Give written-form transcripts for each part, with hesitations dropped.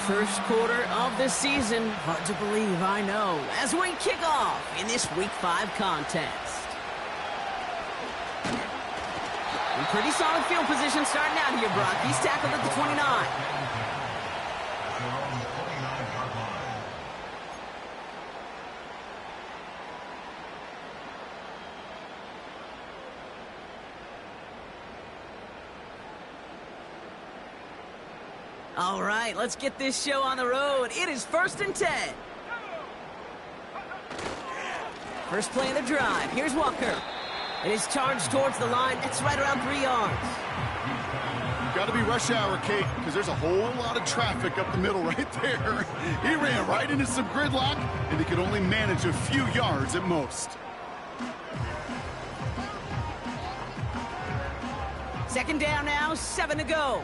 first quarter of the season. Hard to believe, I know, as we kick off in this Week 5 contest. In pretty solid field position starting out here, Brock. He's tackled at the 29. All right, let's get this show on the road. It is 1st and 10. First play of the drive. Here's Walker. It is charged towards the line. It's right around 3 yards. You've got to be rush hour, Kate, because there's a whole lot of traffic up the middle right there. He ran right into some gridlock, and he could only manage a few yards at most. Second down now, 7 to go.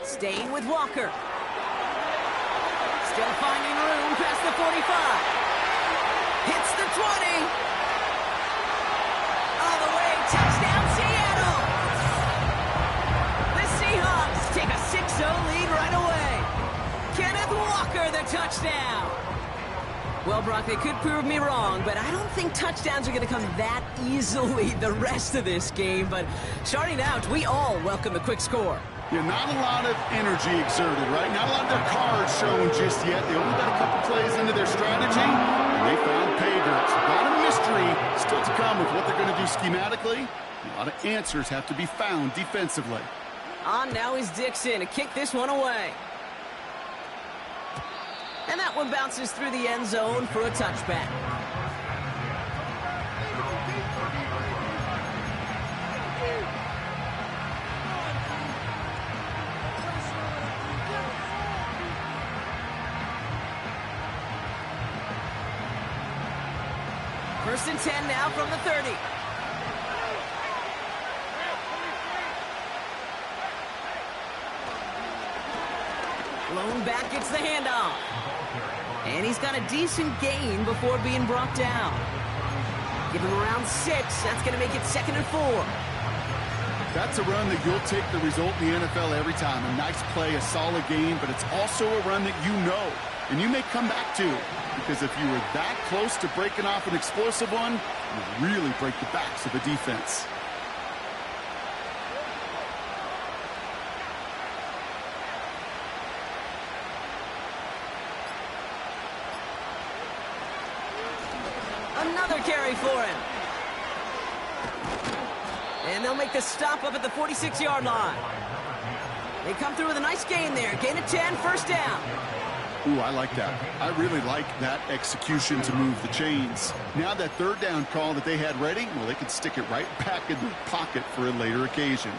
Staying with Walker. Still finding room past the 45. Hits the 20. All the way, touchdown Seattle. The Seahawks take a 6-0 lead right away. Kenneth Walker, the touchdown. Well, Brock, they could prove me wrong, but I don't think touchdowns are going to come that easily the rest of this game. But starting out, we all welcome the quick score. Yeah, not a lot of energy exerted, right? Not a lot of their cards showing just yet. They only got a couple plays into their strategy, and they found pay dirt. A lot of mystery still to come with what they're going to do schematically. A lot of answers have to be found defensively. On now is Dixon to kick this one away. And that one bounces through the end zone for a touchback. First and 10 now from the 30. Lone back gets the handoff. And he's got a decent gain before being brought down. Give him around 6. That's going to make it 2nd and 4. That's a run that you'll take the result in the NFL every time. A nice play, a solid game, but it's also a run that you know. And you may come back to, because if you were that close to breaking off an explosive one, you really break the backs of the defense. Another carry for him. And they'll make the stop up at the 46-yard line. They come through with a nice gain there. Gain of 10, first down. Ooh, I like that. I really like that execution to move the chains. Now that third down call that they had ready, well, they can stick it right back in the pocket for a later occasion.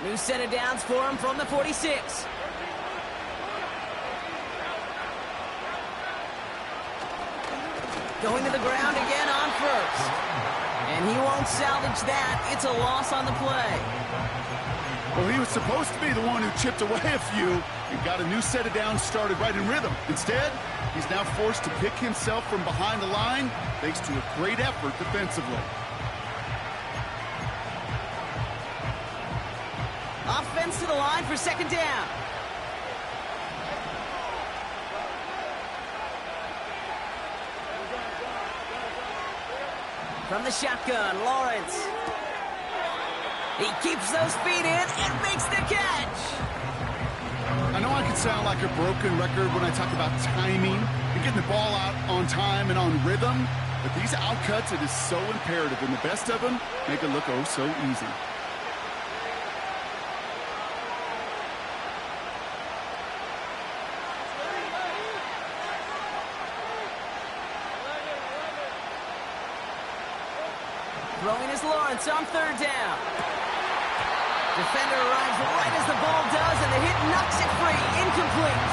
New set of downs for him from the 46. Going to the ground again on first. And he won't salvage that. It's a loss on the play. Well, he was supposed to be the one who chipped away a few and got a new set of downs started right in rhythm. Instead, he's now forced to pick himself from behind the line thanks to a great effort defensively. Offense to the line for 2nd down. From the shotgun, Lawrence. He keeps those feet in and makes the catch. I know I can sound like a broken record when I talk about timing and getting the ball out on time and on rhythm, but these outcuts, it is so imperative, and the best of them make it look oh so easy. Throwing is Lawrence on 3rd down. Defender arrives right as the ball does, and the hit knocks it free. Incomplete.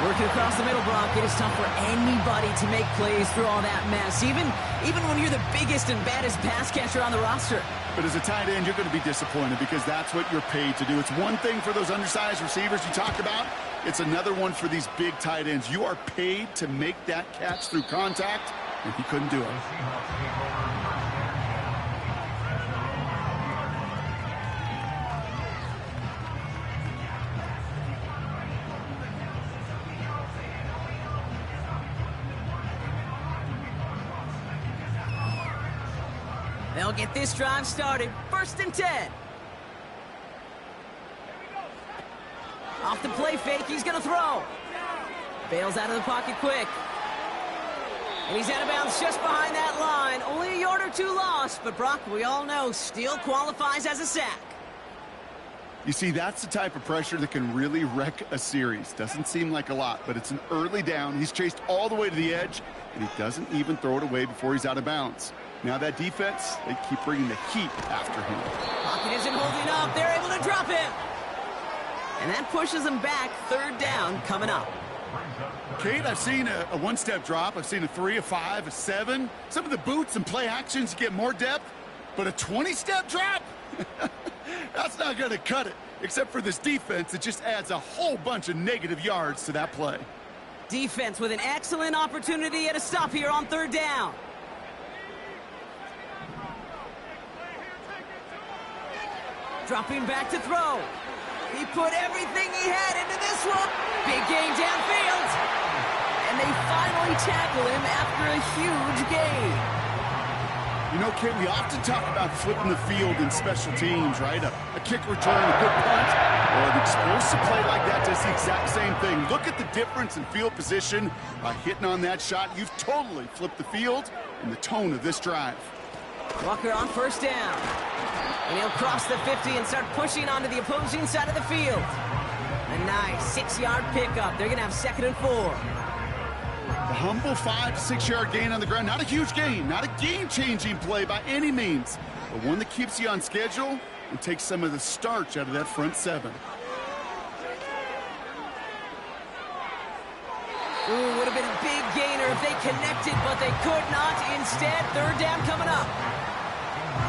Working across the middle, Brock. It is tough for anybody to make plays through all that mess, even when you're the biggest and baddest pass catcher on the roster. But as a tight end, you're going to be disappointed because that's what you're paid to do. It's one thing for those undersized receivers you talked about. It's another one for these big tight ends. You are paid to make that catch through contact, and he couldn't do it. They'll get this drive started. 1st and 10. Off the play fake, he's going to throw. Bails out of the pocket quick. And he's out of bounds just behind that line. Only a yard or two lost, but Brock, we all know, still qualifies as a sack. You see, that's the type of pressure that can really wreck a series. Doesn't seem like a lot, but it's an early down. He's chased all the way to the edge, and he doesn't even throw it away before he's out of bounds. Now that defense, they keep bringing the heat after him. Pocket isn't holding up. They're able to drop him. And that pushes him back. 3rd down coming up. Kate, I've seen a one-step drop. I've seen a 3, a 5, a 7. Some of the boots and play actions get more depth, but a 20-step drop? That's not going to cut it. Except for this defense, it just adds a whole bunch of negative yards to that play. Defense with an excellent opportunity at a stop here on 3rd down. Dropping back to throw. He put everything he had into this one. Big gain downfield. And they finally tackle him after a huge gain. You know, Kate, we often talk about flipping the field in special teams, right? A kick return, a good punt, or an explosive play like that does the exact same thing. Look at the difference in field position. By hitting on that shot, you've totally flipped the field and the tone of this drive. Walker on 1st down. And he'll cross the 50 and start pushing onto the opposing side of the field. A nice 6-yard pickup. They're going to have 2nd and 4. The humble 5 to 6-yard gain on the ground. Not a huge gain, not a game-changing play by any means, but one that keeps you on schedule and takes some of the starch out of that front 7. Ooh, would have been a big gainer if they connected, but they could not. Instead, 3rd down coming up.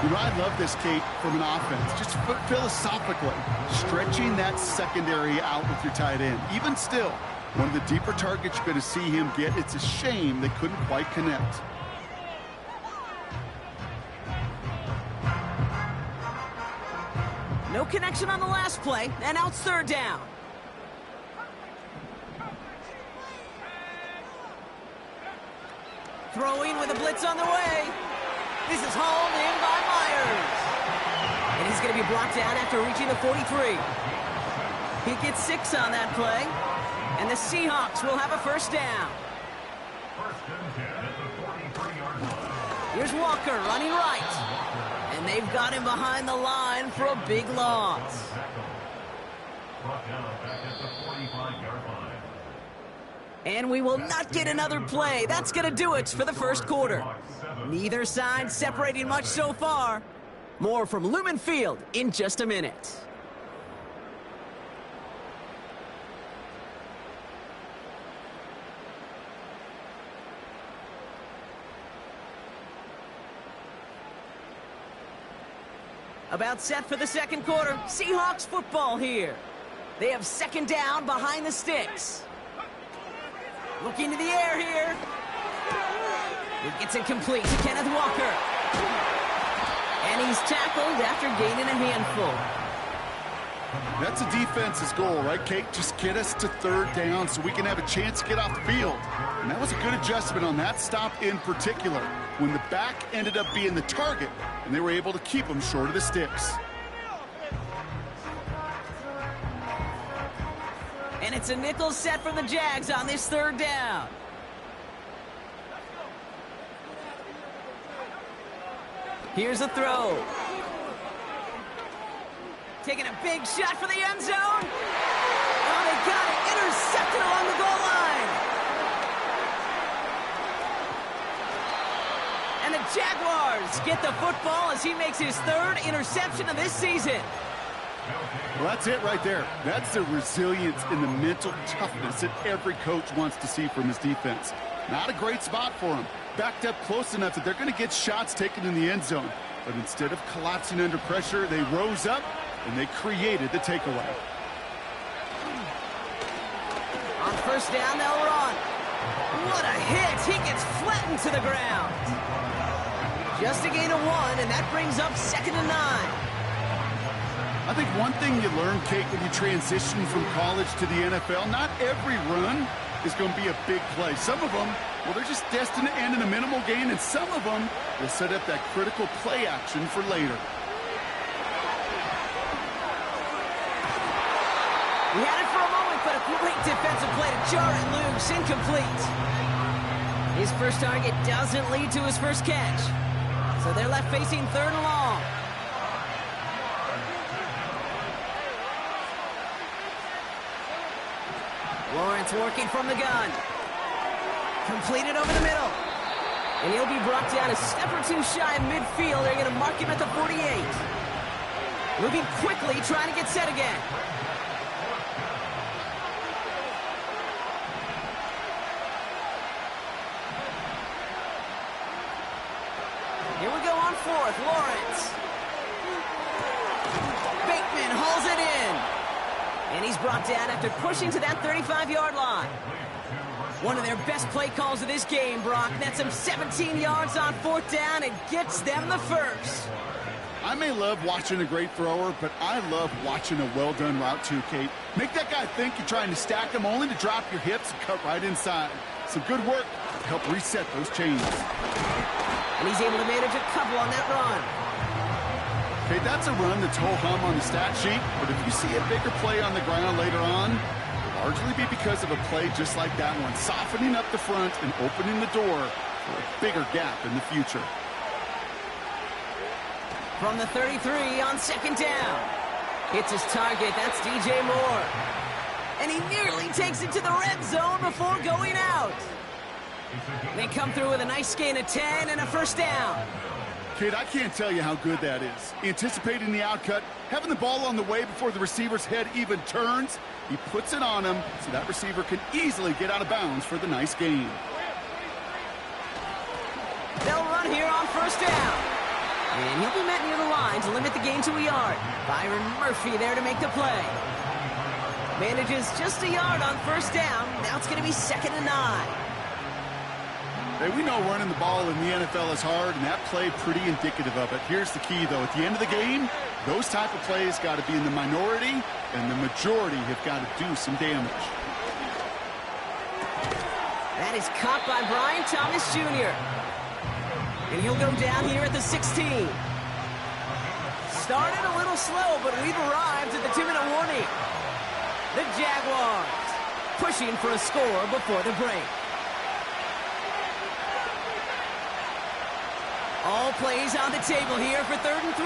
You know, I love this, Kate, from an offense. Just philosophically, stretching that secondary out with your tight end. Even still, one of the deeper targets you're going to see him get. It's a shame they couldn't quite connect. No connection on the last play, and now it's 3rd down. Throwing with a blitz on the way. This is hauled in by Myers. And he's going to be brought down after reaching the 43. He gets 6 on that play. And the Seahawks will have a 1st down. Here's Walker running right. And they've got him behind the line for a big loss. And we will not get another play. That's going to do it for the 1st quarter. Neither side separating much so far. More from Lumen Field in just a minute. About set for the 2nd quarter. Seahawks football here. They have 2nd down behind the sticks. Looking to the air here. It gets incomplete to Kenneth Walker. And he's tackled after gaining a handful. That's a defense's goal, right, Kate? Just get us to 3rd down so we can have a chance to get off the field. And that was a good adjustment on that stop in particular, when the back ended up being the target, and they were able to keep him short of the sticks. And it's a nickel set from the Jags on this 3rd down. Here's a throw. Taking a big shot for the end zone. Oh, they got it. Intercepted along the goal line. And the Jaguars get the football as he makes his 3rd interception of this season. Well, that's it right there. That's the resilience and the mental toughness that every coach wants to see from his defense. Not a great spot for him. Backed up close enough that they're going to get shots taken in the end zone. But instead of collapsing under pressure, they rose up and they created the takeaway. On first down, they'll run. What a hit! He gets flattened to the ground. Just a gain of 1, and that brings up 2nd and 9. I think one thing you learn, Kate, when you transition from college to the NFL, not every run is going to be a big play. Some of them, well, they're just destined to end in a minimal gain, and some of them will set up that critical play action for later. He had it for a moment, but a great defensive play to jar it loose. Incomplete. His first target doesn't lead to his first catch. So they're left facing 3rd and long. Lawrence working from the gun. Completed over the middle. And he'll be brought down a step or two shy of midfield. They're going to mark him at the 48. Moving quickly, trying to get set again. Here we go on 4th. Lawrence. Bateman hauls it in. And he's brought down after pushing to that 35-yard line. One of their best play calls of this game, Brock. Nets them 17 yards on 4th down and gets them the first. I may love watching a great thrower, but I love watching a well-done route too, Kate. Make that guy think you're trying to stack him only to drop your hips and cut right inside. Some good work to help reset those chains. And he's able to manage a couple on that run. Okay, that's a run that's ho-hum on the stat sheet, but if you see a bigger play on the ground later on, it'll largely be because of a play just like that one, softening up the front and opening the door for a bigger gap in the future. From the 33 on 2nd down. Hits his target, that's DJ Moore. And he nearly takes it to the red zone before going out. They come through with a nice gain of 10 and a first down. Kid, I can't tell you how good that is. Anticipating the outcut, having the ball on the way before the receiver's head even turns, he puts it on him so that receiver can easily get out of bounds for the nice gain. They'll run here on first down. And he'll be met near the line to limit the gain to a yard. Byron Murphy there to make the play. Manages just a yard on first down. Now it's going to be 2nd and 9. Hey, we know running the ball in the NFL is hard, and that play pretty indicative of it. Here's the key, though. At the end of the game, those type of plays got to be in the minority, and the majority have got to do some damage. That is caught by Brian Thomas Jr. And he'll go down here at the 16. Started a little slow, but we've arrived at the 2-minute warning. The Jaguars pushing for a score before the break. All plays on the table here for 3rd and 3.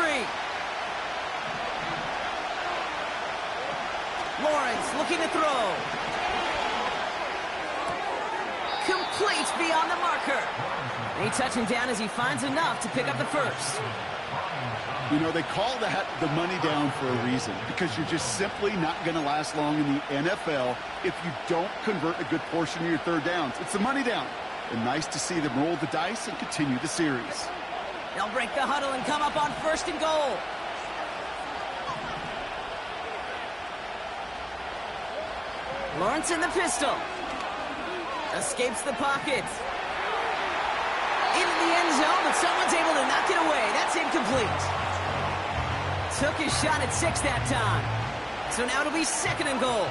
Lawrence looking to throw. Complete beyond the marker. And he touches him down as he finds enough to pick up the first. You know, they call that the money down for a reason, because you're just simply not going to last long in the NFL if you don't convert a good portion of your 3rd downs. It's the money down. And nice to see them roll the dice and continue the series. They'll break the huddle and come up on 1st and goal. Lawrence in the pistol. Escapes the pocket. Into the end zone, but someone's able to knock it away. That's incomplete. Took his shot at 6 that time. So now it'll be 2nd and goal.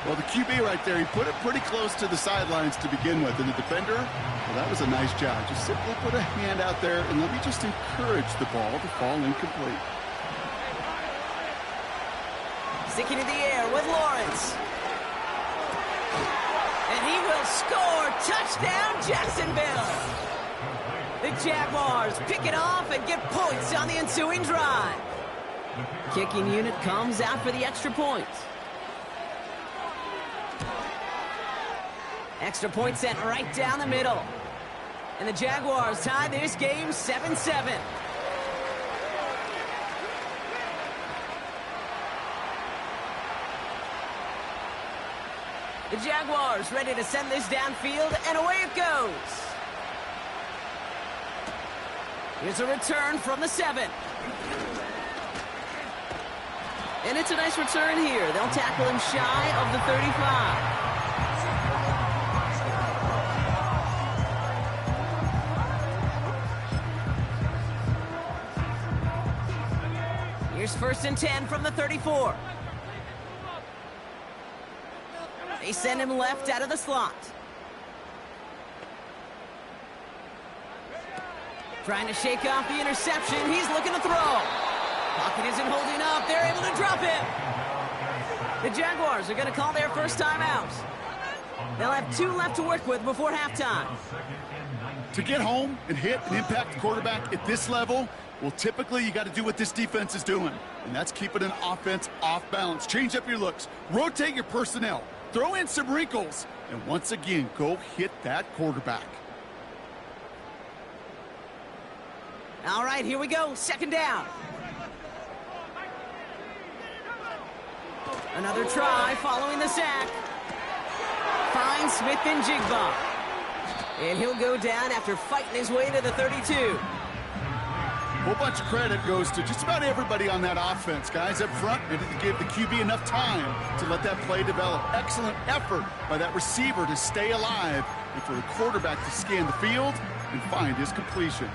Well, the QB right there, he put it pretty close to the sidelines to begin with. And the defender, well, that was a nice job. Just simply put a hand out there and let me just encourage the ball to fall incomplete. Sticking in the air with Lawrence. And he will score. Touchdown, Jacksonville. The Jaguars pick it off and get points on the ensuing drive. Kicking unit comes out for the extra point. Extra point sent right down the middle. And the Jaguars tie this game 7-7. The Jaguars ready to send this downfield, and away it goes. Here's a return from the 7. And it's a nice return here. They'll tackle him shy of the 35. Here's 1st and 10 from the 34. They send him left out of the slot. Trying to shake off the interception. He's looking to throw. Pocket isn't holding up. They're able to drop him. The Jaguars are going to call their first timeout. They'll have 2 left to work with before halftime. To get home and hit and impact the quarterback at this level, well, typically you got to do what this defense is doing, and that's keeping an offense off balance. Change up your looks. Rotate your personnel. Throw in some wrinkles. And once again, go hit that quarterback. All right, here we go. 2nd down. Another try following the sack. Finds Smith and Jigba. And he'll go down after fighting his way to the 32. A whole bunch of credit goes to just about everybody on that offense. Guys up front needed to give the QB enough time to let that play develop. Excellent effort by that receiver to stay alive and for the quarterback to scan the field and find his completion.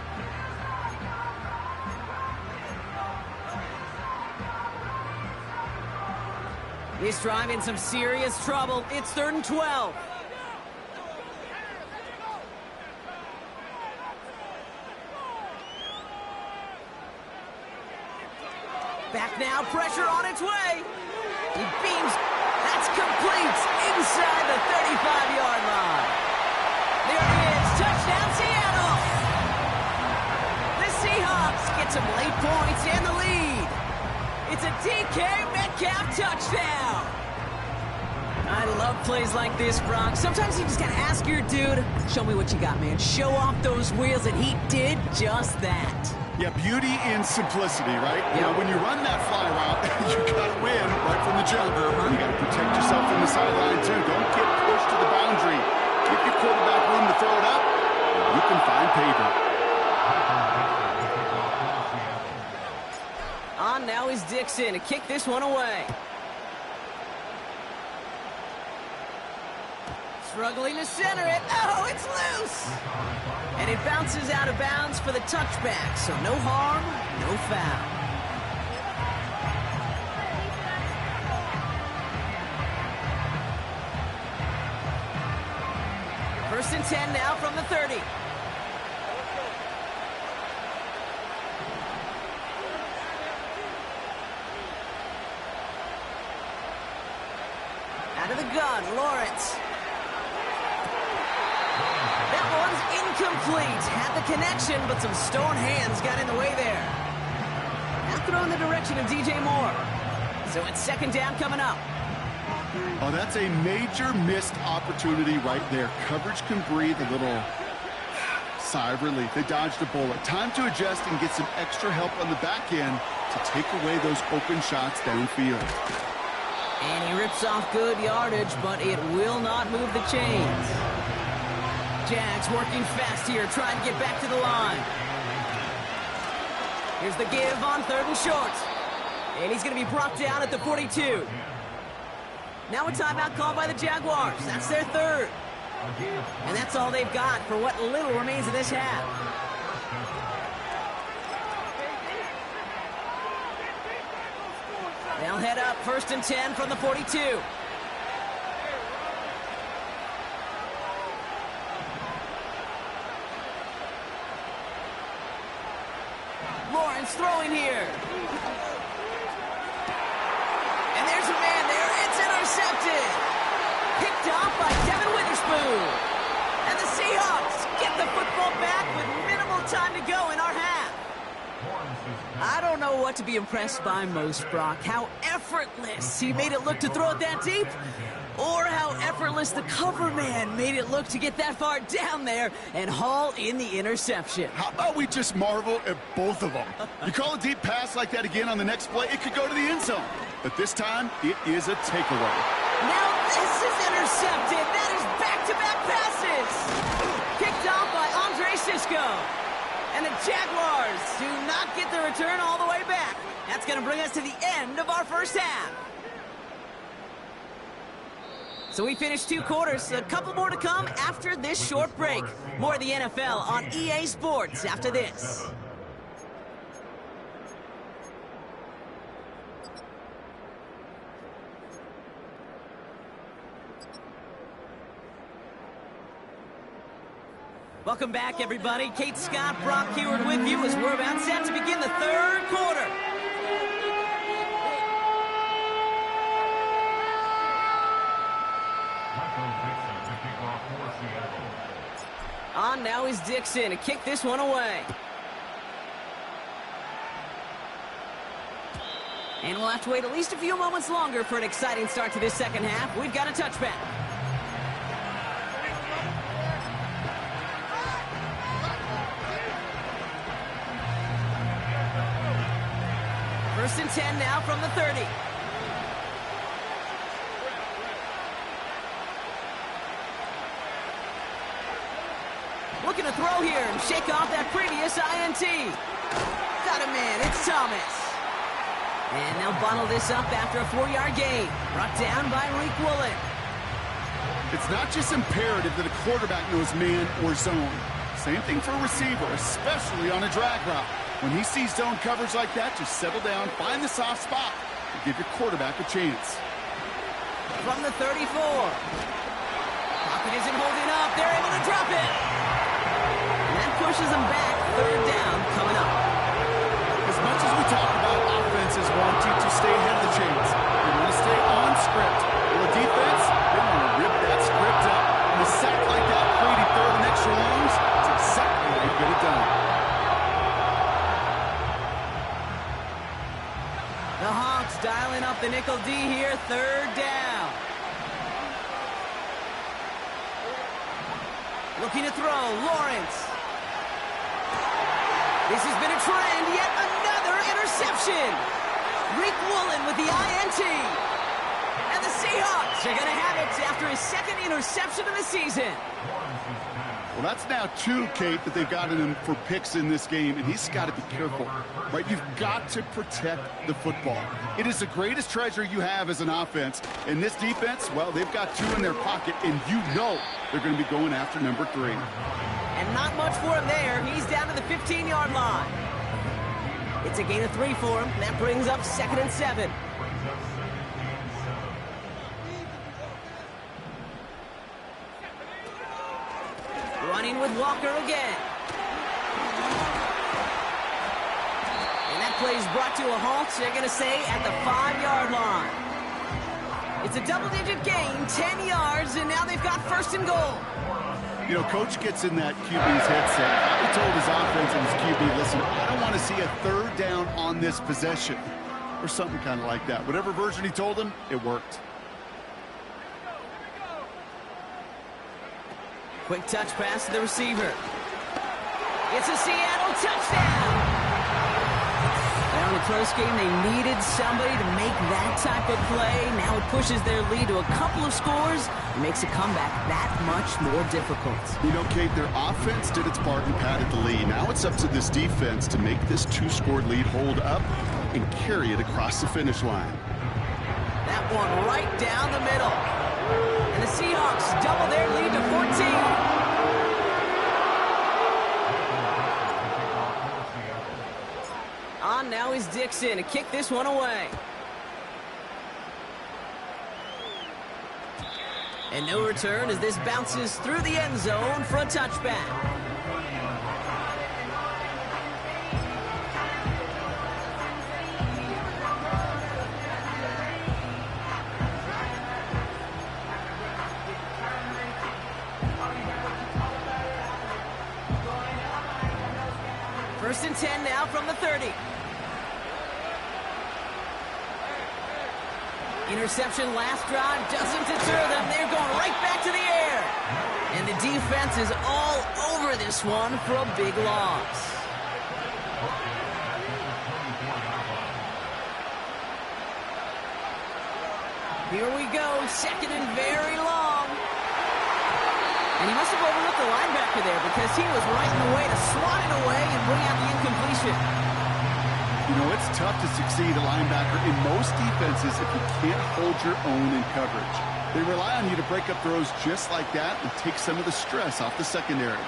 This drive in some serious trouble. It's 3rd and 12. Back now, pressure on its way. He beams. That's complete inside the 35-yard line. There it is. Touchdown, Seattle. The Seahawks get some late points and the lead. It's a DK Metcalf touchdown. I love plays like this, Brock. Sometimes you just got to ask your dude, show me what you got, man. Show off those wheels, and he did just that. Yeah, beauty in simplicity, right? You know, when you run that fly route, you got to win right from the jump. You got to protect yourself from the sideline, too. Don't get pushed to the boundary. Give your quarterback room to throw it up, and you can find payback. On now is Dixon to kick this one away. Struggling to center it. Oh, it's loose. And it bounces out of bounds for the touchback. So no harm, no foul. First and 10 now from the 30. Out of the gun, Lawrence. That one's incomplete. Had the connection, but some stone hands got in the way there. Now throw in the direction of DJ Moore. So it's 2nd down coming up. Oh, that's a major missed opportunity right there. Coverage can breathe a little sigh of relief. They dodged a bullet. Time to adjust and get some extra help on the back end to take away those open shots downfield. And he rips off good yardage, but it will not move the chains. Jags working fast here, trying to get back to the line. Here's the give on 3rd and short. And he's going to be brought down at the 42. Now a timeout called by the Jaguars. That's their 3rd. And that's all they've got for what little remains of this half. They'll head up 1st and 10 from the 42. Lawrence throwing here. And there's a man there. It's intercepted. Picked off by Devin Witherspoon. And the Seahawks get the football back with minimal time to go in our half. I don't know what to be impressed by most, Brock. How effortless he made it look to throw it that deep, or how effortless the cover man made it look to get that far down there and haul in the interception. How about we just marvel at both of them? You call a deep pass like that again on the next play, it could go to the end zone. But this time, it is a takeaway. Now this is intercepted. That is back-to-back passes. Picked off by Andre Sisco. And the Jaguars do not get the return all the way back. That's going to bring us to the end of our first half. So we finished 2 quarters. A couple more to come after this short break. More of the NFL on EA Sports after this. Welcome back, everybody. Kate Scott, Brock Heward with you as we're about set to begin the 3rd quarter. On now is Dixon to kick this one away. And we'll have to wait at least a few moments longer for an exciting start to this second half. We've got a touchback. First and 10 now from the 30. Looking to throw here and shake off that previous INT. Got a man, it's Thomas. And they'll bundle this up after a 4-yard gain. Brought down by Rick Woolen. It's not just imperative that a quarterback knows man or zone. Same thing for a receiver, especially on a drag route. When he sees zone coverage like that, just settle down, find the soft spot, and give your quarterback a chance. From the 34. Pocket isn't holding up. They're able to drop it. And that pushes them back. 3rd down coming up. As much as we talk about offenses wanting to stay ahead of the chains, they want to stay on script. For the defense, they want to rip that script up. And a sack like that, creating 3rd and extra longs, it's exactly how you get it done. The Hawks dialing up the nickel D here, 3rd down. Looking to throw, Lawrence. This has been a trend, yet another interception. Rick Woolen with the INT. And the Seahawks are going to have it after his 2nd interception of the season. Well, that's now 2, Kate, that they've gotten him for picks in this game, and he's got to be careful, right? You've got to protect the football. It is the greatest treasure you have as an offense, and this defense, well, they've got 2 in their pocket, and you know they're going to be going after number 3. And not much for him there. He's down to the 15-yard line. It's a gain of 3 for him. That brings up 2nd and 7. Running with Walker again. And that play is brought to a halt, they're going to say, at the 5-yard line. It's a double-digit gain, 10 yards, and now they've got 1st and goal. You know, Coach gets in that QB's headset. He told his offense and his QB, listen, I don't want to see a 3rd down on this possession. Or something kind of like that. Whatever version he told him, it worked. Quick touch pass to the receiver. It's a Seattle touchdown. Now in a close game, they needed somebody to make that type of play. Now it pushes their lead to a couple of scores and makes a comeback that much more difficult. You know, Kate, their offense did its part and padded the lead. Now it's up to this defense to make this 2-score lead hold up and carry it across the finish line. That one right down the middle. And the Seahawks double their lead to 14. On now is Dixon to kick this one away. And no return as this bounces through the end zone for a touchback. First and 10 now from the 30. Interception last drive doesn't deter them. They're going right back to the air. And the defense is all over this one for a big loss. Here we go, second and very long. And he must have overlooked the linebacker there because he was right in the way to swat it away and bring out the incompletion. You know, it's tough to succeed a linebacker in most defenses if you can't hold your own in coverage. They rely on you to break up throws just like that and take some of the stress off the secondary.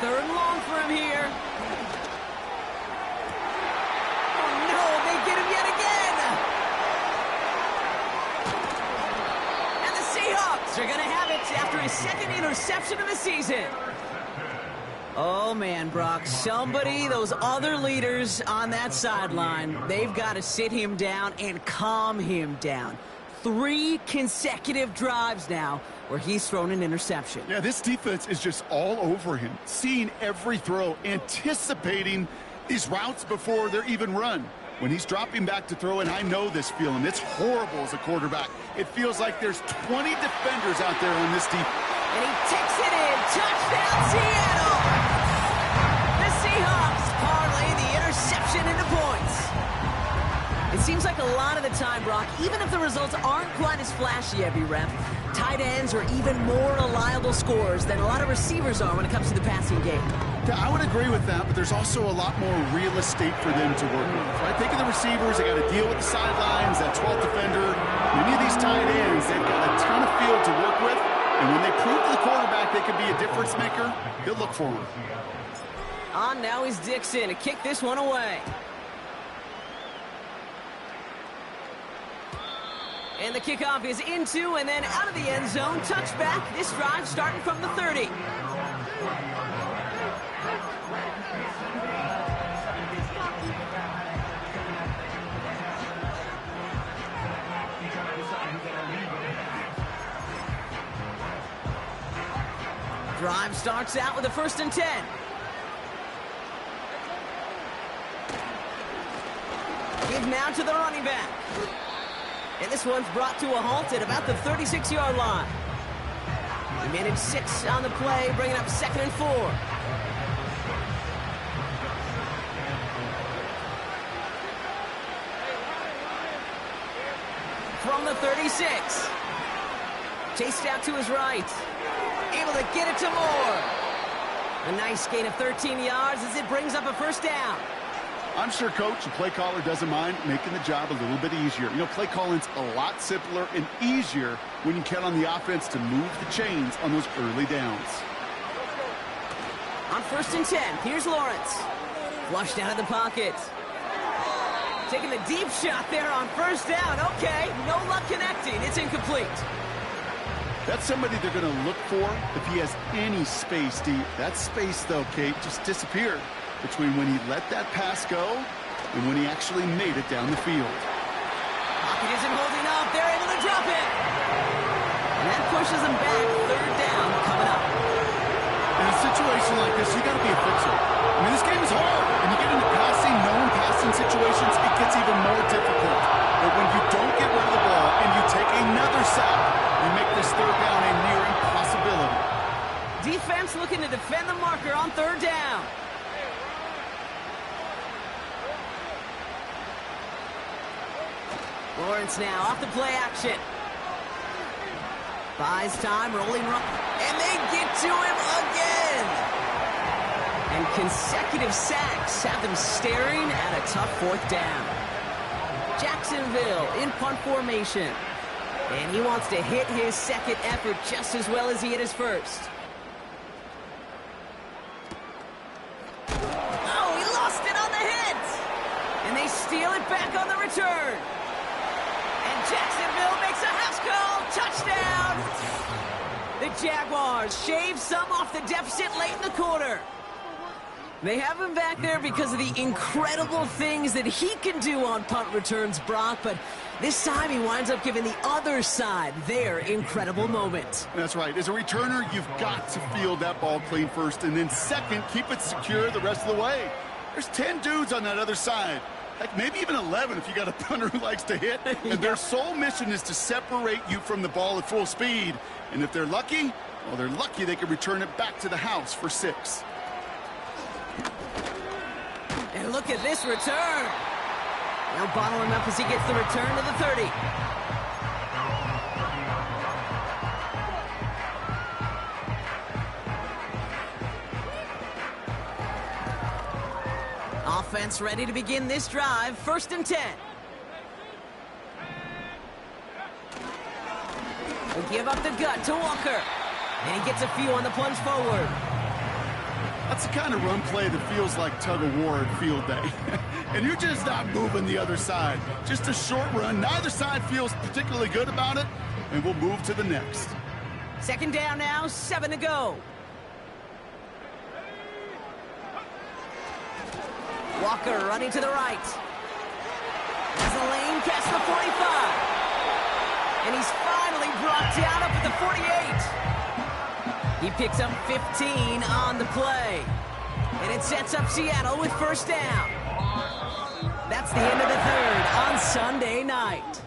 Third and long for him here. Oh, no, they get him yet again. And the Seahawks are going to have it after his second interception of the season. Oh, man, Brock, those other leaders on that sideline, they've got to sit him down and calm him down. 3 consecutive drives now where he's thrown an interception. Yeah, this defense is just all over him, seeing every throw, anticipating these routes before they're even run. When he's dropping back to throw, and I know this feeling, it's horrible as a quarterback. It feels like there's 20 defenders out there on this defense. And he takes it in. Touchdown, Seattle! The Seahawks parlay the interception into points. It seems like a lot of the time, Brock, even if the results aren't quite as flashy every rep, tight ends are even more reliable scorers than a lot of receivers are when it comes to the passing game. Yeah, I would agree with that, but there's also a lot more real estate for them to work with. Right? Think of the receivers. They got to deal with the sidelines, that 12th defender. Many of these tight ends, they've got a ton of field to work with, and when they prove to the quarterback they can be a difference maker, he'll look for them. On now is Dixon to kick this one away. And the kickoff is into and then out of the end zone. Touchback. This drive starting from the 30. Drive starts out with a 1st and 10. Give now to the running back. And this one's brought to a halt at about the 36-yard line. He managed 6 on the play, bringing up 2nd and 4. From the 36. Chased out to his right. Able to get it to Moore. A nice gain of 13 yards as it brings up a 1st down. I'm sure coach and play caller doesn't mind making the job a little bit easier. You know, play calling's a lot simpler and easier when you count on the offense to move the chains on those early downs. On 1st and 10, here's Lawrence. Flushed out of the pocket. Taking the deep shot there on 1st down. Okay, no luck connecting. It's incomplete. That's somebody they're going to look for if he has any space deep. That space, though, Kate, just disappeared between when he let that pass go and when he actually made it down the field. Pocket isn't holding up. They're able to drop it. And that pushes them back. 3rd down coming up. In a situation like this, you got to be a fixer. I mean, this game is hard. When you get into passing, known passing situations, it gets even more difficult. But when you don't get rid of the ball and you take another sack, you make this 3rd down a near impossibility. Defense looking to defend the marker on 3rd down. Lawrence now off the play action. Buys time, rolling run, and they get to him again. And consecutive sacks have them staring at a tough 4th down. Jacksonville in punt formation. And he wants to hit his 2nd effort just as well as he hit his 1st. Oh, he lost it on the hit. And they steal it back on the return. And Jacksonville makes a house call. Touchdown. The Jaguars shave some off the deficit late in the quarter. They have him back there because of the incredible things that he can do on punt returns, Brock, but this time he winds up giving the other side their incredible moment. That's right. As a returner, you've got to field that ball clean first, and then second, keep it secure the rest of the way. There's 10 dudes on that other side. Heck, maybe even 11 if you got a punter who likes to hit. And their sole mission is to separate you from the ball at full speed. And if they're lucky, well, they're lucky they can return it back to the house for 6. And look at this return. They'll bottle him up as he gets the return to the 30. Offense ready to begin this drive. 1st and 10. They give up the gut to Walker. And he gets a few on the plunge forward. That's the kind of run play that feels like tug-of-war at field day. And you're just not moving the other side. Just a short run. Neither side feels particularly good about it. And we'll move to the next. 2nd down now, 7 to go. Walker running to the right. Has a lane past the 45. And he's finally brought down up at the 48. He picks up 15 on the play. And it sets up Seattle with 1st down. That's the end of the 3rd on Sunday night.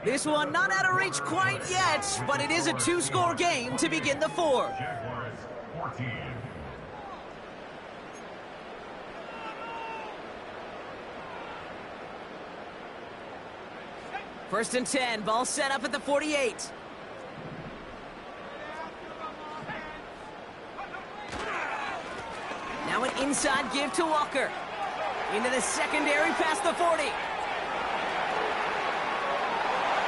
This one not out of reach quite yet, but it is a 2-score game to begin the 4th. 1st and 10, ball set up at the 48. Now an inside give to Walker. Into the secondary past the 40.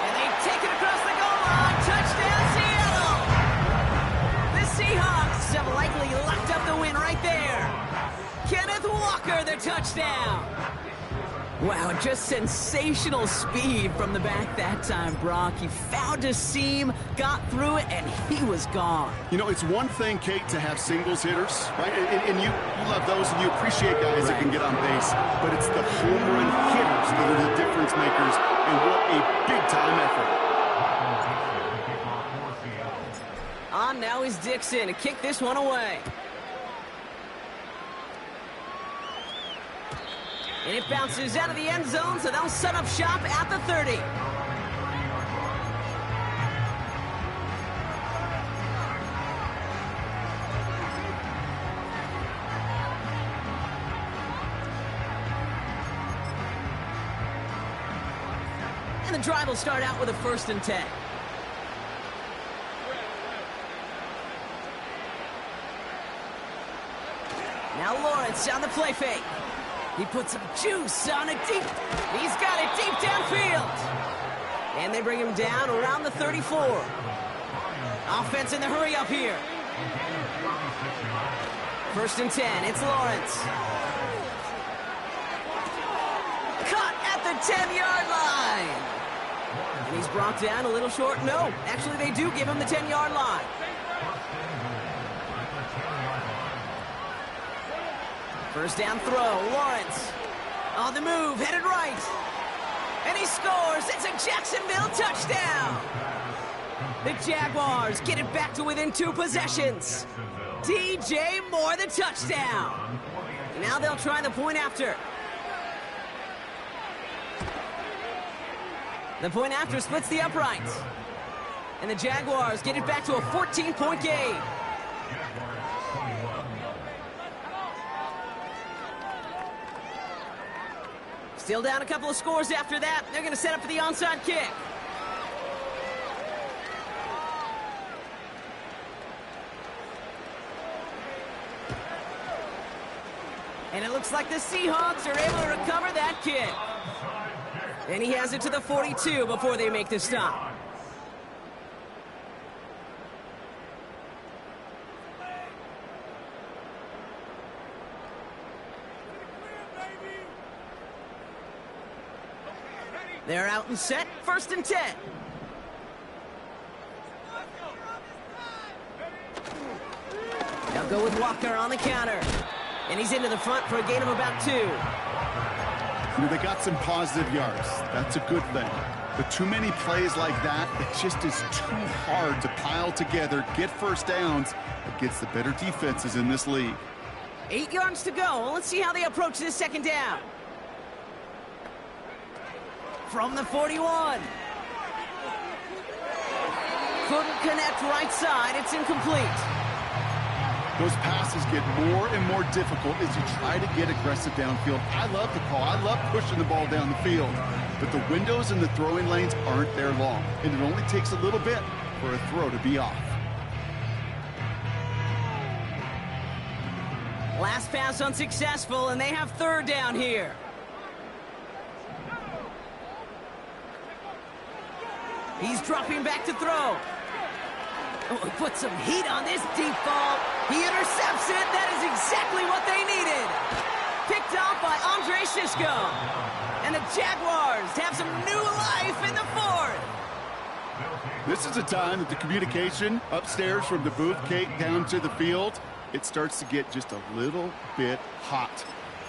And they take it across the goal line. Touchdown, Seattle! The Seahawks have likely locked up the win right there. Kenneth Walker, the touchdown. Wow, just sensational speed from the back that time, Brock. He found a seam, got through it, and he was gone. You know, it's one thing, Kate, to have singles hitters, right? And you love those and you appreciate guys that can get on base. But it's the home run hitters that are the difference makers, and what a big-time effort. On now is Dixon to kick this one away. And it bounces out of the end zone, so they'll set up shop at the 30. And the drive will start out with a 1st and 10. Now Lawrence on the play fake. He puts some juice on it deep. He's got it deep downfield. And they bring him down around the 34. Offense in the hurry up here. 1st and 10, it's Lawrence. Cut at the 10-yard line. And he's brought down a little short. No, actually they do give him the 10-yard line. First down throw, Lawrence. On the move, headed right. And he scores. It's a Jacksonville touchdown. The Jaguars get it back to within 2 possessions. DJ Moore, the touchdown. Now they'll try the point after. The point after splits the uprights. And the Jaguars get it back to a 14-point game. Still down a couple of scores after that. They're going to set up for the onside kick. And it looks like the Seahawks are able to recover that kick. And he has it to the 42 before they make the stop. They're out and set, 1st and 10. They'll go with Walker on the counter. And he's into the front for a gain of about 2. You know, they got some positive yards. That's a good thing. But too many plays like that, it just is too hard to pile together, get first downs against the better defenses in this league. 8 yards to go. Let's see how they approach this 2nd down. from the 41. Couldn't connect right side. It's incomplete. Those passes get more and more difficult as you try to get aggressive downfield. I love the call. I love pushing the ball down the field. But the windows in the throwing lanes aren't there long, and it only takes a little bit for a throw to be off. Last pass unsuccessful, and they have third down here. He's dropping back to throw. Oh, put some heat on this deep ball. He intercepts it. That is exactly what they needed. Picked off by Andre Shisco. And the Jaguars have some new life in the fourth. This is a time that the communication upstairs from the booth, Kate, down to the field, it starts to get just a little bit hot.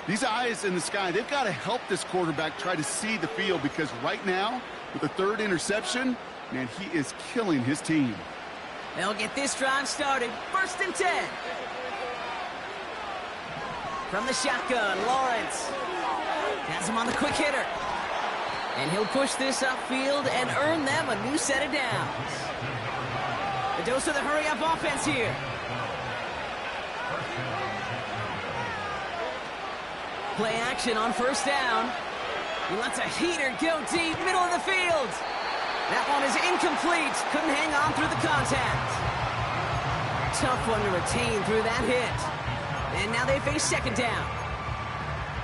These eyes in the sky, they've got to help this quarterback try to see the field, because right now, with the third interception, man, he is killing his team. They'll get this drive started. 1st and 10. From the shotgun, Lawrence has him on the quick hitter. And he'll push this upfield and earn them a new set of downs. A dose of the hurry-up offense here. Play action on 1st down. He lets a heater go deep, middle of the field. That one is incomplete. Couldn't hang on through the contact. Tough one to retain through that hit. And now they face 2nd down.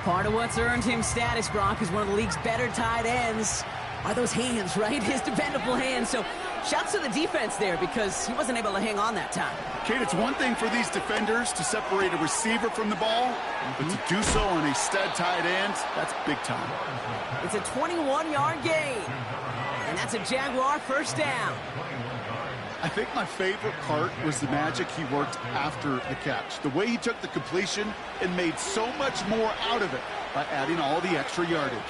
Part of what's earned him status, Gronk, is one of the league's better tight ends. Are those hands, right? His dependable hands. So shouts to the defense there, because he wasn't able to hang on that time. Kate, it's one thing for these defenders to separate a receiver from the ball, but to do so on a stud tight end, that's big time. It's a 21-yard gain. And that's a Jaguar 1st down. I think my favorite part was the magic he worked after the catch. The way he took the completion and made so much more out of it by adding all the extra yardage.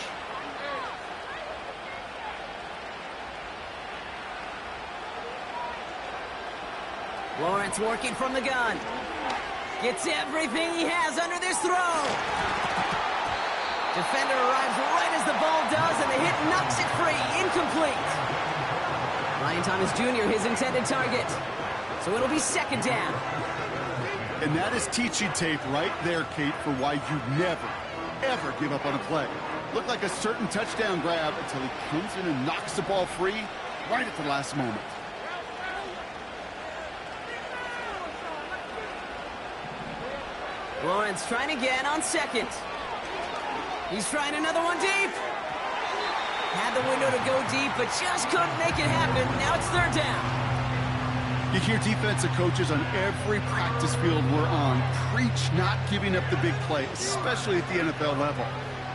Lawrence working from the gun. Gets everything he has under this throw. Defender arrives right as the ball does, and the hit knocks it free. Incomplete. Ryan Thomas Jr., his intended target. So it'll be 2nd down. And that is teaching tape right there, Kate, for why you never, ever give up on a play. Looked like a certain touchdown grab until he comes in and knocks the ball free right at the last moment. Lawrence trying again on 2nd. He's trying another one deep. Had the window to go deep, but just couldn't make it happen. Now it's 3rd down. You hear defensive coaches on every practice field we're on preach not giving up the big play, especially at the NFL level.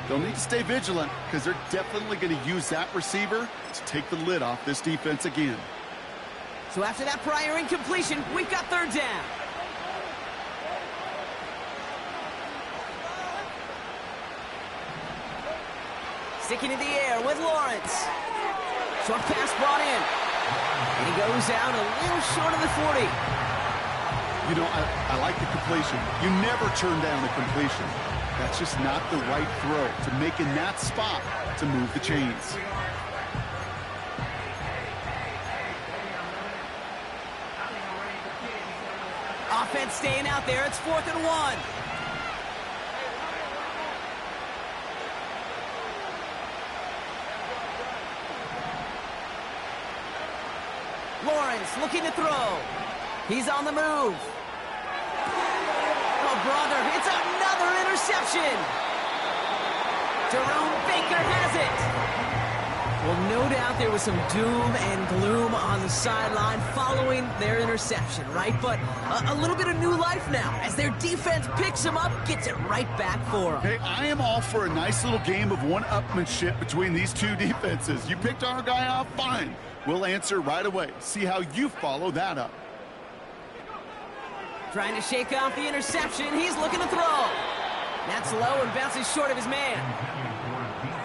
They'll need to stay vigilant, because they're definitely going to use that receiver to take the lid off this defense again. So after that prior incompletion, we've got 3rd down. Sticking in the air with Lawrence. Short pass brought in. And he goes out a little short of the 40. You know, I like the completion. You never turn down a completion. That's just not the right throw to make in that spot to move the chains. Offense staying out there. It's 4th and 1. Lawrence looking to throw. He's on the move. Oh, brother, it's another interception. Jerome Baker has it. Well, no doubt there was some doom and gloom on the sideline following their interception, right? But a little bit of new life now as their defense picks him up, gets it right back for them. Hey, I am all for a nice little game of one-upmanship between these two defenses. You picked our guy off, fine. We'll answer right away. See how you follow that up. Trying to shake off the interception. He's looking to throw. That's low and bounces short of his man.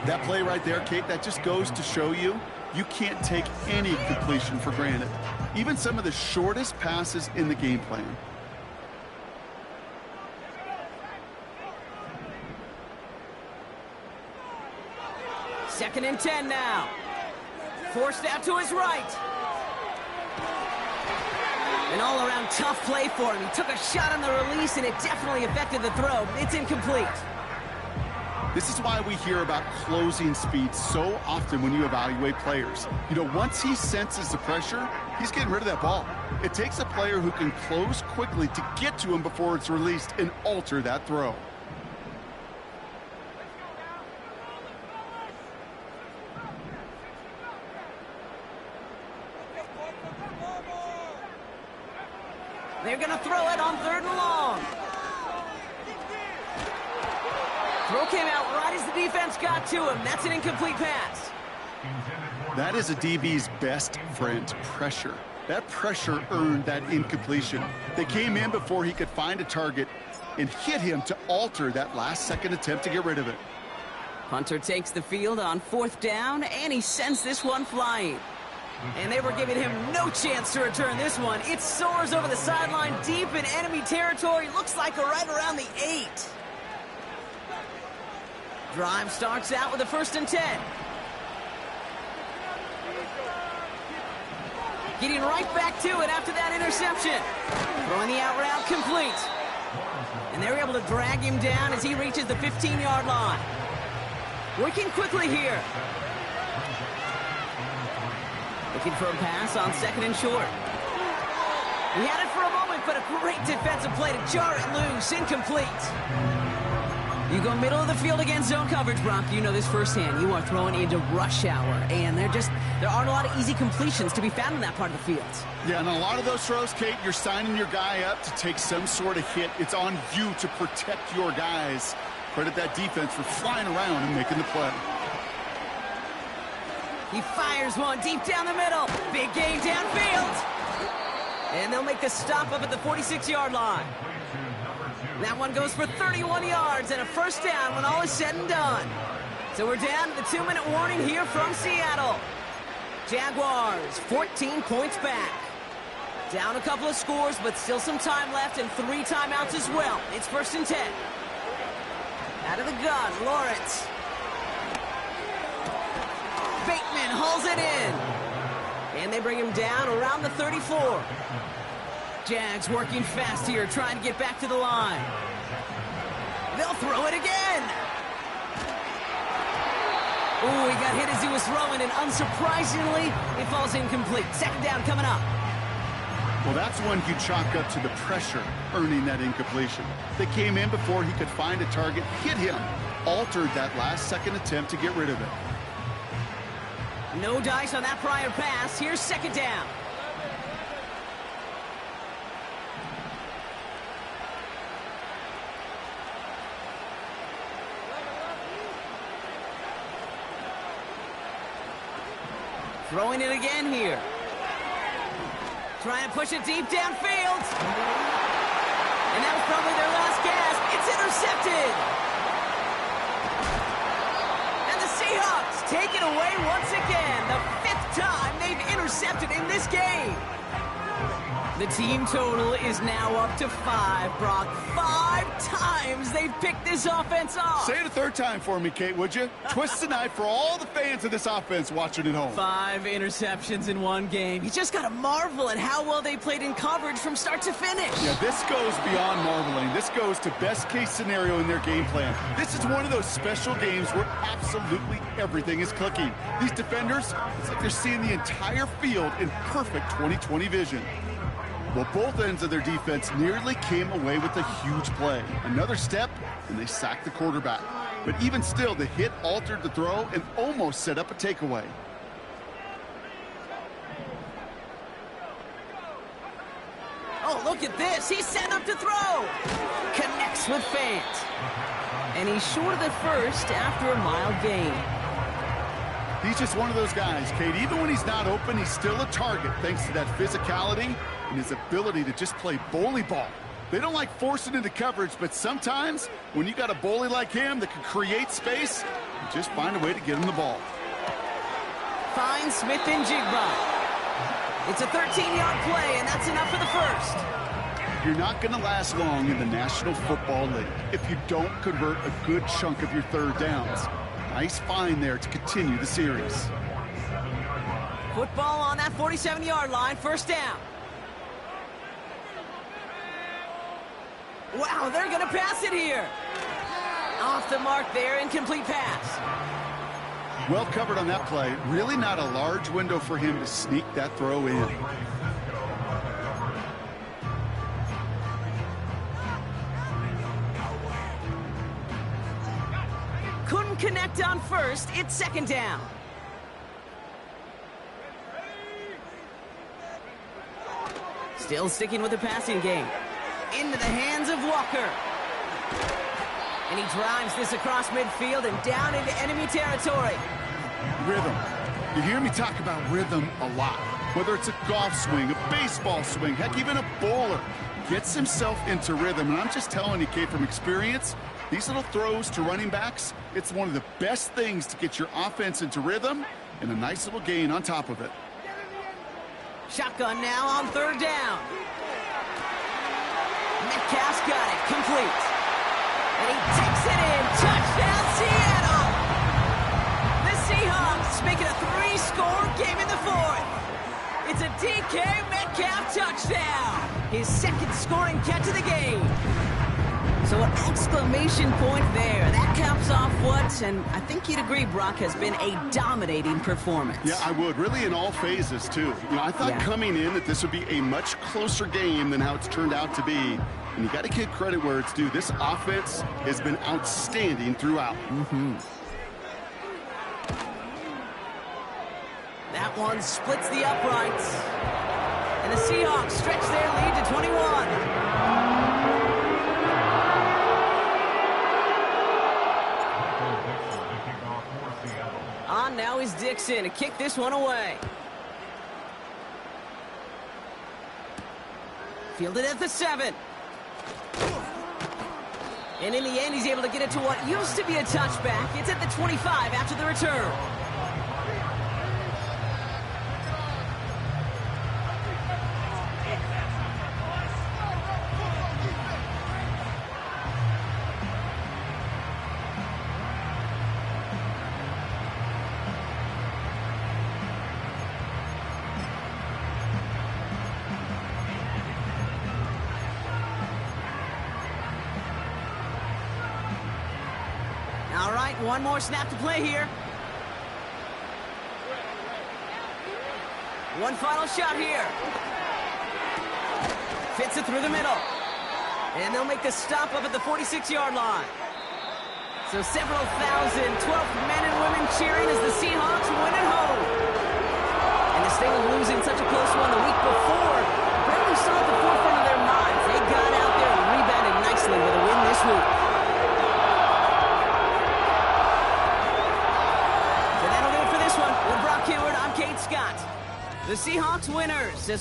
That play right there, Kate, that just goes to show you, you can't take any completion for granted. Even some of the shortest passes in the game plan. 2nd and 10 now. Forced out to his right. An all-around tough play for him. He took a shot on the release, and it definitely affected the throw. It's incomplete. This is why we hear about closing speed so often when you evaluate players. You know, once he senses the pressure, he's getting rid of that ball. It takes a player who can close quickly to get to him before it's released and alter that throw. They're going to throw it on 3rd and long. Throw came out right as the defense got to him. That's an incomplete pass. That is a DB's best friend, pressure. That pressure earned that incompletion. They came in before he could find a target and hit him to alter that last-second attempt to get rid of it. Punter takes the field on 4th down, and he sends this one flying. And they were giving him no chance to return this one. It soars over the sideline deep in enemy territory. Looks like right around the 8. Drive starts out with a 1st and 10. Getting right back to it after that interception. Throwing the out route complete. And they're able to drag him down as he reaches the 15-yard line. Working quickly here. Looking for a pass on 2nd and short. He had it for a moment, but a great defensive play to jar it loose. Incomplete. You go middle of the field against zone coverage, Brock. You know this firsthand. You are throwing into rush hour, and there aren't a lot of easy completions to be found in that part of the field. Yeah, and a lot of those throws, Kate, you're signing your guy up to take some sort of hit. It's on you to protect your guys. Credit that defense for flying around and making the play. He fires one deep down the middle. Big gain downfield. And they'll make the stop up at the 46-yard line. That one goes for 31 yards and a 1st down when all is said and done. So we're down to the 2-minute warning here from Seattle. Jaguars, 14 points back. Down a couple of scores, but still some time left and 3 timeouts as well. It's 1st and 10. Out of the gun, Lawrence. Bateman hauls it in. And they bring him down around the 34. Jags working fast here, trying to get back to the line. They'll throw it again. Ooh, he got hit as he was throwing, and unsurprisingly, it falls incomplete. 2nd down coming up. Well, that's one you chalk up to the pressure earning that incompletion. They came in before he could find a target, hit him, altered that last-second attempt to get rid of it. No dice on that prior pass. Here's 2nd down. Throwing it again here. Trying to push it deep downfield. And that was probably their last gasp. It's intercepted. And the Seahawks take it away once again. The 5th time they've intercepted in this game. The team total is now up to 5, Brock. 5 times they've picked this offense off. Say it a 3rd time for me, Kate, would you? Twist the knife for all the fans of this offense watching at home. 5 interceptions in one game. You just got to marvel at how well they played in coverage from start to finish. Yeah, this goes beyond marveling. This goes to best-case scenario in their game plan. This is one of those special games where absolutely everything is clicking. These defenders, it's like they're seeing the entire field in perfect 20/20 vision. Well, both ends of their defense nearly came away with a huge play. Another step, and they sacked the quarterback. But even still, the hit altered the throw and almost set up a takeaway. Oh, look at this. He's set up to throw. Connects with Fant. And he's short of the first after a mild gain. He's just one of those guys, Kate. Even when he's not open, he's still a target thanks to that physicality and his ability to just play bully ball. They don't like forcing into coverage, but sometimes when you got a bully like him that can create space, you just find a way to get him the ball. Finds Smith and Jigba. It's a 13-yard play, and that's enough for the first. You're not going to last long in the National Football League if you don't convert a good chunk of your 3rd downs. Nice find there to continue the series. Football on that 47-yard line, first down. Wow, they're going to pass it here. Off the mark there, incomplete pass. Well covered on that play. Really not a large window for him to sneak that throw in. Couldn't connect on first. It's second down. Still sticking with the passing game. Into the hands of Walker. And he drives this across midfield and down into enemy territory. Rhythm. You hear me talk about rhythm a lot. Whether it's a golf swing, a baseball swing, heck, even a bowler. Gets himself into rhythm. And I'm just telling you, Kate, from experience, these little throws to running backs, it's one of the best things to get your offense into rhythm and a nice little gain on top of it. Shotgun now on third down. Metcalf's got it, complete. And he takes it in, touchdown Seattle! The Seahawks make it a 3-score game in the fourth. It's a DK Metcalf touchdown, his second scoring catch of the game. So an exclamation point there. That caps off what, and I think you'd agree, Brock, has been a dominating performance. Yeah, I would. Really in all phases, too. You know, I thought coming in that this would be a much closer game than how it's turned out to be. And you got to give credit where it's due. This offense has been outstanding throughout. That one splits the uprights. And the Seahawks stretch their lead to 21. On now is Dixon to kick this one away. Fielded at the 7. And in the end, he's able to get it to what used to be a touchback. It's at the 25 after the return. All right, one more snap to play here. One final shot here. Fits it through the middle. And they'll make the stop up at the 46-yard line. So several thousand 12th men and women cheering as the Seahawks win at home. And this thing of losing such a close one the week before barely saw at the forefront of their minds. They got out there and rebounded nicely with a win this week. With Brock Heward, I'm Kate Scott. The Seahawks winners.